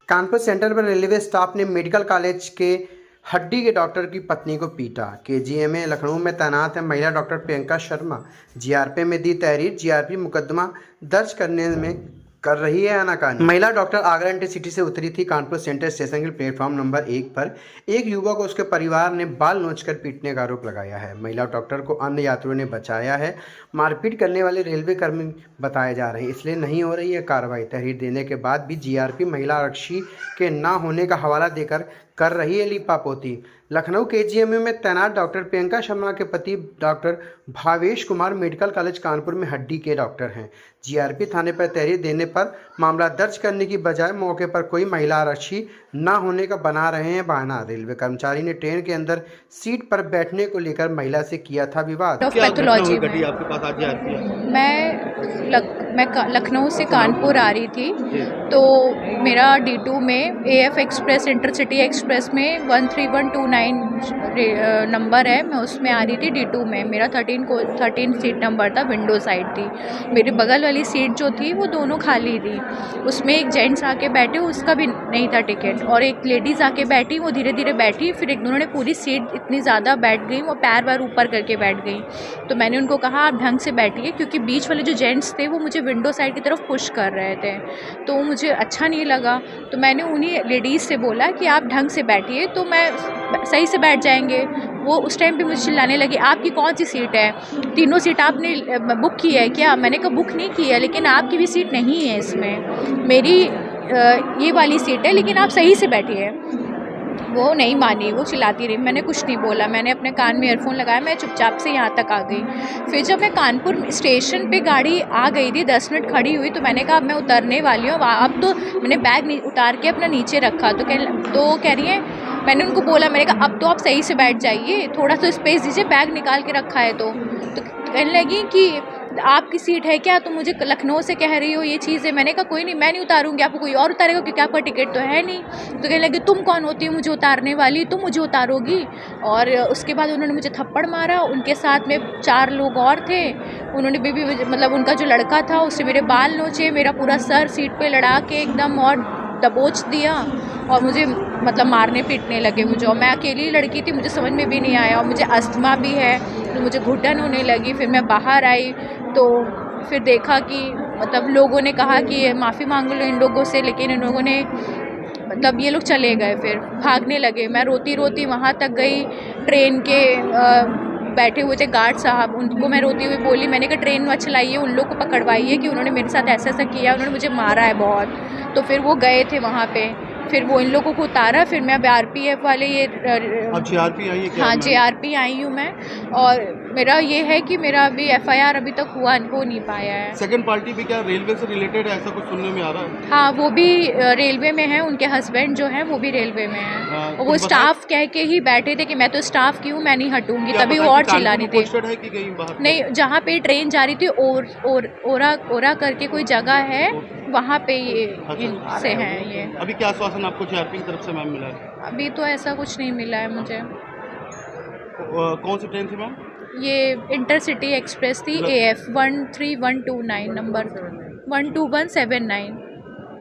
Kanpur centre पर railway staff ने medical college के हड्डी के डॉक्टर की पत्नी को पीटा। केजीएमए लखनऊ में तैनात है महिला डॉक्टर प्रियंका शर्मा जीआरपी में दी तहरीर। जीआरपी मुकदमा दर्ज करने में कर रही है आनाकानी। महिला डॉक्टर आगरा इंटरसिटी से उतरी थी। कानपुर सेंटर स्टेशन के प्लेटफॉर्म नंबर 1 पर एक युवक को उसके परिवार ने बाल नोचकर पीटने का आरोप लगाया है। महिला डॉक्टर को अन्य यात्रियों ने बचाया है। मारपीट करने वाले रेलवे कर्मी बताए जा रहे हैं, इसलिए नहीं हो रही है कार्रवाई। तहरीर देने के बाद भी जीआरपी महिला आरक्षी के ना होने का हवाला देकर कर रही है लीपापोती। लखनऊ केजीएमयू में तैनात डॉक्टर प्रियंका शर्मा के पति doctor Bhavesh Kumar medical college Kanpur में हड्डी के डॉक्टर हैं। जीआरपी थाने पर तहरीर देने पर मामला दर्ज करने की बजाय मौके पर कोई महिला आरक्षी न होने का बना रहे हैं बहाना। रेलवे कर्मचारी ने ट्रेन के अंदर सीट पर बैठने को लेकर महिला से किया था विवाद। पैथोलॉजी में आपके पास आज मैं लखनऊ से कानपुर आ रही थी, तो मेरा D2 में AF एक्सप्रेस इंटरसिटी एक्सप्रेस में 13129 नंबर है। मैं उसमें आ रही थी D2 में। मेरा 13 सीट नंबर था, विंडो साइड थी। मेरे बगल वाली सीट जो थी वो दोनों खाली थी। उसमें एक जेंट्स आके बैठे, उसका भी नहीं था टिकट, और एक लेडीज़ आके बैठी, वो धीरे धीरे बैठी। फिर एक दोनों ने पूरी सीट इतनी ज़्यादा बैठ गई, वो पैर वार ऊपर करके बैठ गई। तो मैंने उनको कहा आप ढंग से बैठिए, क्योंकि बीच वाले जो जेंट्स थे वो मुझे विंडो साइड की तरफ पुश कर रहे थे, तो मुझे अच्छा नहीं लगा। तो मैंने उन्हीं लेडीज़ से बोला कि आप ढंग से बैठिए तो मैं सही से बैठ जाएंगे। वो उस टाइम पे मुझे चिल्लाने लगी, आपकी कौन सी सीट है, तीनों सीट आपने बुक की है क्या? मैंने कहा बुक नहीं की है, लेकिन आपकी भी सीट नहीं है इसमें, मेरी ये वाली सीट है, लेकिन आप सही से बैठिए। वो नहीं मानी, वो चिल्लाती रही। मैंने कुछ नहीं बोला, मैंने अपने कान में ईयरफोन लगाया, मैं चुपचाप से यहाँ तक आ गई। फिर जब मैं कानपुर स्टेशन पे गाड़ी आ गई थी, 10 मिनट खड़ी हुई, तो मैंने कहा अब मैं उतरने वाली हूँ। अब तो मैंने बैग उतार के अपना नीचे रखा, तो कह रही है, मैंने उनको बोला, मैंने कहा अब तो आप सही से बैठ जाइए, थोड़ा सा स्पेस दीजिए, बैग निकाल के रखा है। तो कहने लगी कि आपकी सीट है क्या, तुम मुझे लखनऊ से कह रही हो ये चीज़ है। मैंने कहा कोई नहीं, मैं नहीं उतारूंगी, आपको कोई और उतारेगा, क्योंकि आपका टिकट तो है नहीं। तो कहने लगी तुम कौन होती हो मुझे उतारने वाली, तुम मुझे उतारोगी। और उसके बाद उन्होंने मुझे थप्पड़ मारा। उनके साथ में 4 लोग और थे, उन्होंने भी मतलब उनका जो लड़का था उससे मेरे बाल नोचे, मेरा पूरा सर सीट पर लड़ा के एकदम और दबोच दिया, और मुझे मतलब मारने पीटने लगे मुझे। और मैं अकेली लड़की थी, मुझे समझ में भी नहीं आया, और मुझे अस्थमा भी है, तो मुझे घुटन होने लगी। फिर मैं बाहर आई तो फिर देखा कि मतलब लोगों ने कहा कि माफ़ी मांग लो इन लोगों से, लेकिन इन लोगों ने मतलब ये लोग चले गए, फिर भागने लगे। मैं रोती रोती वहाँ तक गई। ट्रेन के बैठे हुए थे गार्ड साहब, उनको मैं रोती हुई बोली, मैंने कहा ट्रेन मत चलाइए, उन लोग को पकड़वाइए कि उन्होंने मेरे साथ ऐसा किया, उन्होंने मुझे मारा है बहुत। तो फिर वो गए थे वहाँ पे, फिर वो इन लोगों को उतारा। फिर मैं RPF वाले ये JRP आई है क्या? हाँ, JRP आई हूँ मैं, और मेरा ये है कि मेरा अभी FIR अभी तक हो नहीं पाया है। सेकंड पार्टी भी क्या रेलवे से रिलेटेड है, ऐसा कुछ सुनने में आ रहा है? हाँ, वो भी रेलवे में है, उनके हस्बैंड जो हैं वो भी रेलवे में हैं। हाँ, और वो स्टाफ कह के ही बैठे थे कि मैं तो स्टाफ की हूँ, मैं नहीं हटूंगी, तभी वो और चिल्ला रही थी। है कि कहीं बाहर? नहीं, जहाँ पे ट्रेन जा रही थी ओरा करके कोई जगह है, वहाँ पे ये इनसे हैं ये। अभी क्या आश्वासन आपको JRP की तरफ से मैम मिला है? अभी तो ऐसा कुछ नहीं मिला है मुझे। कौन सी ट्रेन थी मैम? ये इंटरसिटी एक्सप्रेस थी, AF 13129 नंबर 12179।